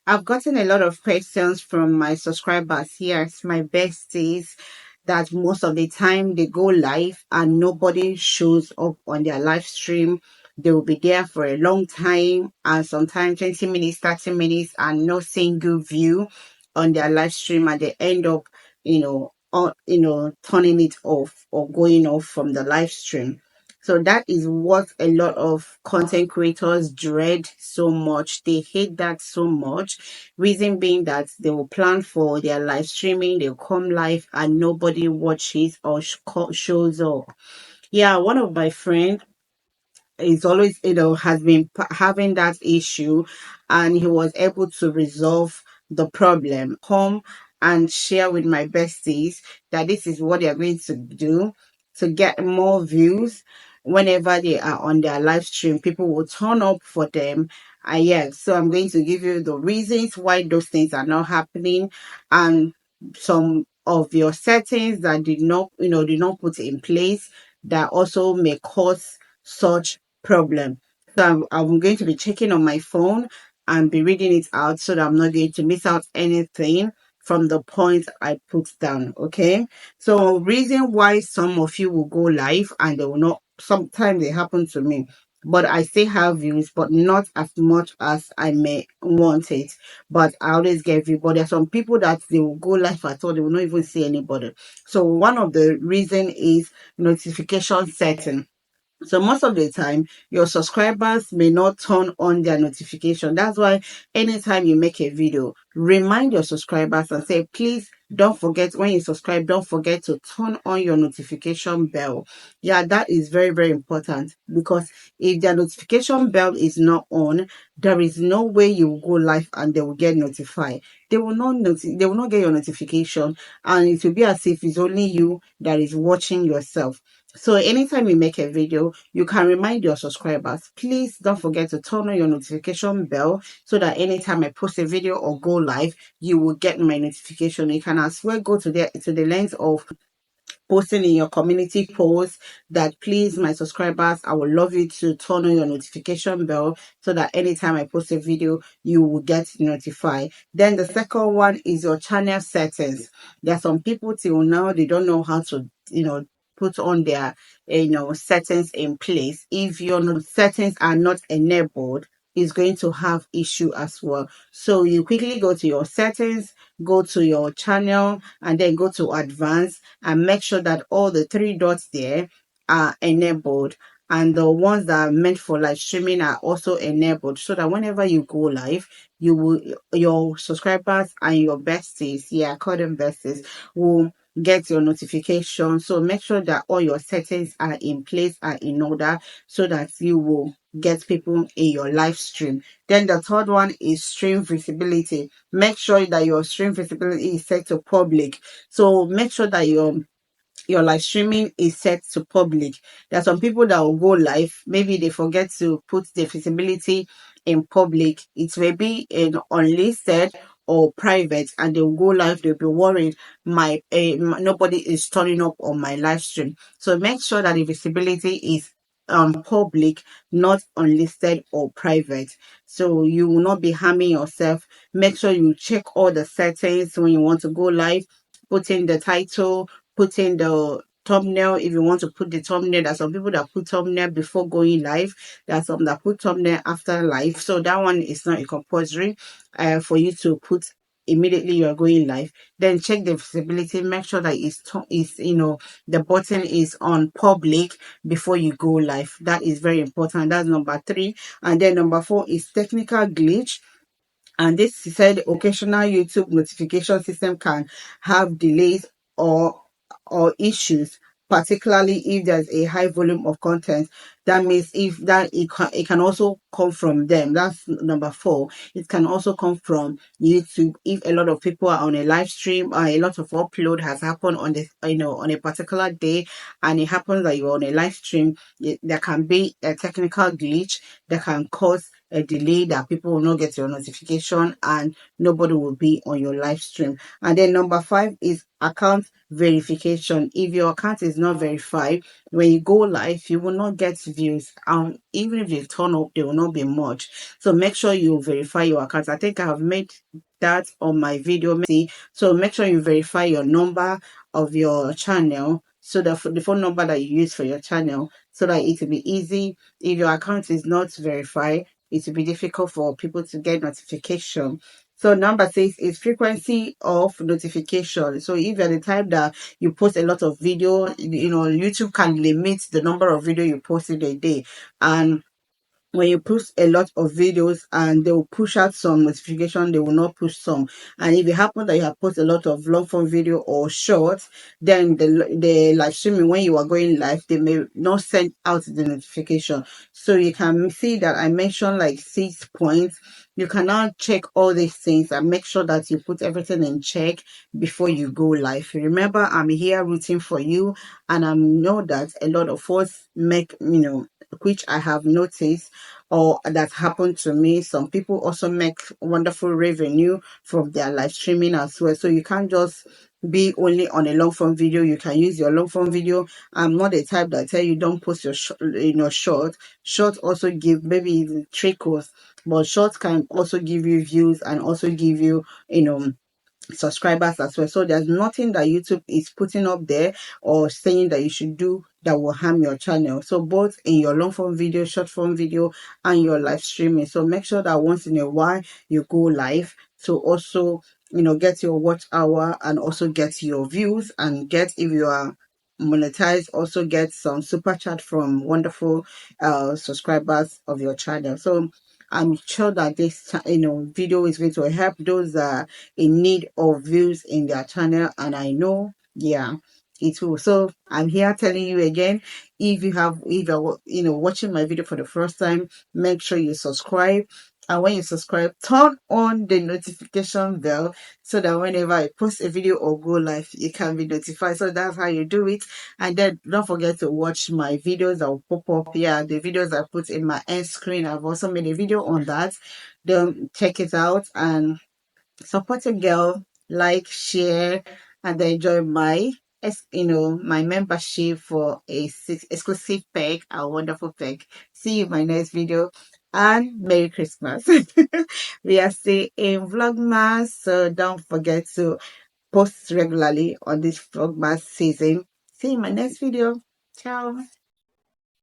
I've gotten a lot of questions from my subscribers here, my besties, that most of the time they go live and nobody shows up on their live stream. They will be there for a long time, and sometimes 20 minutes, 30 minutes, and no single view on their live stream, and they end up, turning it off or going off from the live stream. So that is what a lot of content creators dread so much. They hate that so much. Reason being that they will plan for their live streaming, they'll come live and nobody watches or shows up. Yeah, one of my friends is always, has been having that issue, and he was able to resolve the problem. Come and share with my besties that this is what they are going to do to get more views. Whenever they are on their live stream, people will turn up for them. Yeah, so I'm going to give you the reasons why those things are not happening, and some of your settings that did not put in place that also may cause such problem. So I'm going to be checking on my phone and be reading it out so that I'm not going to miss out anything from the points I put down. Okay. So reason why some of you will go live and they will not, sometimes they happen to me, but I still have views, but not as much as I may want it. But I always get views. But there are some people that they will go live at all, they will not even see anybody. So one of the reason is notification setting. So most of the time, your subscribers may not turn on their notification. That's why anytime you make a video, remind your subscribers and say, please don't forget, when you subscribe, don't forget to turn on your notification bell. Yeah, that is very, very important, because if their notification bell is not on, there is no way you will go live and they will get notified. They will not get your notification, and it will be as if it's only you that is watching yourself. So anytime you make a video, you can remind your subscribers, please don't forget to turn on your notification bell so that anytime I post a video or go live, you will get my notification. You can as well go to the length of posting in your community post that, please, my subscribers, I would love you to turn on your notification bell so that anytime I post a video, you will get notified. Then the second one is your channel settings. There are some people till now, they don't know how to, put on their, settings in place. If your settings are not enabled, is going to have issue as well. So you quickly go to your settings, go to your channel, and then go to advanced, and make sure that all the three dots there are enabled, and the ones that are meant for live streaming are also enabled, so that whenever you go live, your subscribers and your besties, yeah, call them besties, will get your notification. So make sure that all your settings are in place, are in order, so that you will get people in your live stream. Then the third one is stream visibility. Make sure that your stream visibility is set to public. So make sure that your live streaming is set to public. There are some people that will go live, maybe they forget to put the visibility in public. It may be in unlisted or private, and they'll go live, they'll be worried nobody is turning up on my live stream. So make sure that the visibility is public, not unlisted or private, so you will not be harming yourself. Make sure you check all the settings when you want to go live. Put in the title, put in the thumbnail. If you want to put the thumbnail, there's some people that put thumbnail before going live, there's some that put thumbnail after live, so that one is not a compulsory for you to put immediately you are going live. Then check the visibility, make sure that the button is on public before you go live. That is very important. That's number 3. And then number 4 is technical glitch. And this said occasional YouTube notification system can have delays or issues, particularly if there's a high volume of content. That means if that it can also come from them. That's number 4. It can also come from YouTube if a lot of people are on a live stream, or a lot of upload has happened on on a particular day, and it happens that you're on a live stream. There can be a technical glitch that can cause a delay that people will not get your notification and nobody will be on your live stream. And then number 5 is account verification. If your account is not verified, when you go live, you will not get views. Even if you turn up, there will not be much. So make sure you verify your account. I think I have made that on my video. So make sure you verify your number of your channel, so the phone number that you use for your channel, so that it will be easy. If your account is not verified, it will be difficult for people to get notification. So number 6 is frequency of notification. So if you're the type that you post a lot of video, YouTube can limit the number of video you post in a day. And when you post a lot of videos and they will push out some notification, they will not push some. And if it happens that you have posted a lot of long form video or short, then the live streaming, when you are going live, they may not send out the notification. So you can see that I mentioned like 6 points. You can now check all these things and make sure that you put everything in check before you go live. Remember, I'm here rooting for you, and I know that a lot of us make, which I have noticed or that happened to me. Some people also make wonderful revenue from their live streaming as well. So you can't just be only on a long form video. You can use your long form video. I'm not the type that tell you don't post your short. Short also give maybe trickles, but short can also give you views and also give you subscribers as well. So there's nothing that YouTube is putting up there or saying that you should do that will harm your channel. So both in your long form video, short form video, and your live streaming. So make sure that once in a while you go live to also get your watch hour and also get your views, and get, if you are monetized, also get some super chat from wonderful subscribers of your channel. So I'm sure that this video is going to help those in need of views in their channel, and I know, yeah, it will. So I'm here telling you again, if you're watching my video for the first time, make sure you subscribe. And when you subscribe, turn on the notification bell so that whenever I post a video or go live, you can be notified. So that's how you do it. And then don't forget to watch my videos that will pop up. Yeah, the videos I put in my end screen, I've also made a video on that. Then check it out and support a girl, like, share, and then join my membership for a exclusive perk, a wonderful perk. See you in my next video, and Merry Christmas. We are still in Vlogmas, so don't forget to post regularly on this Vlogmas season. See you in my next video. Ciao.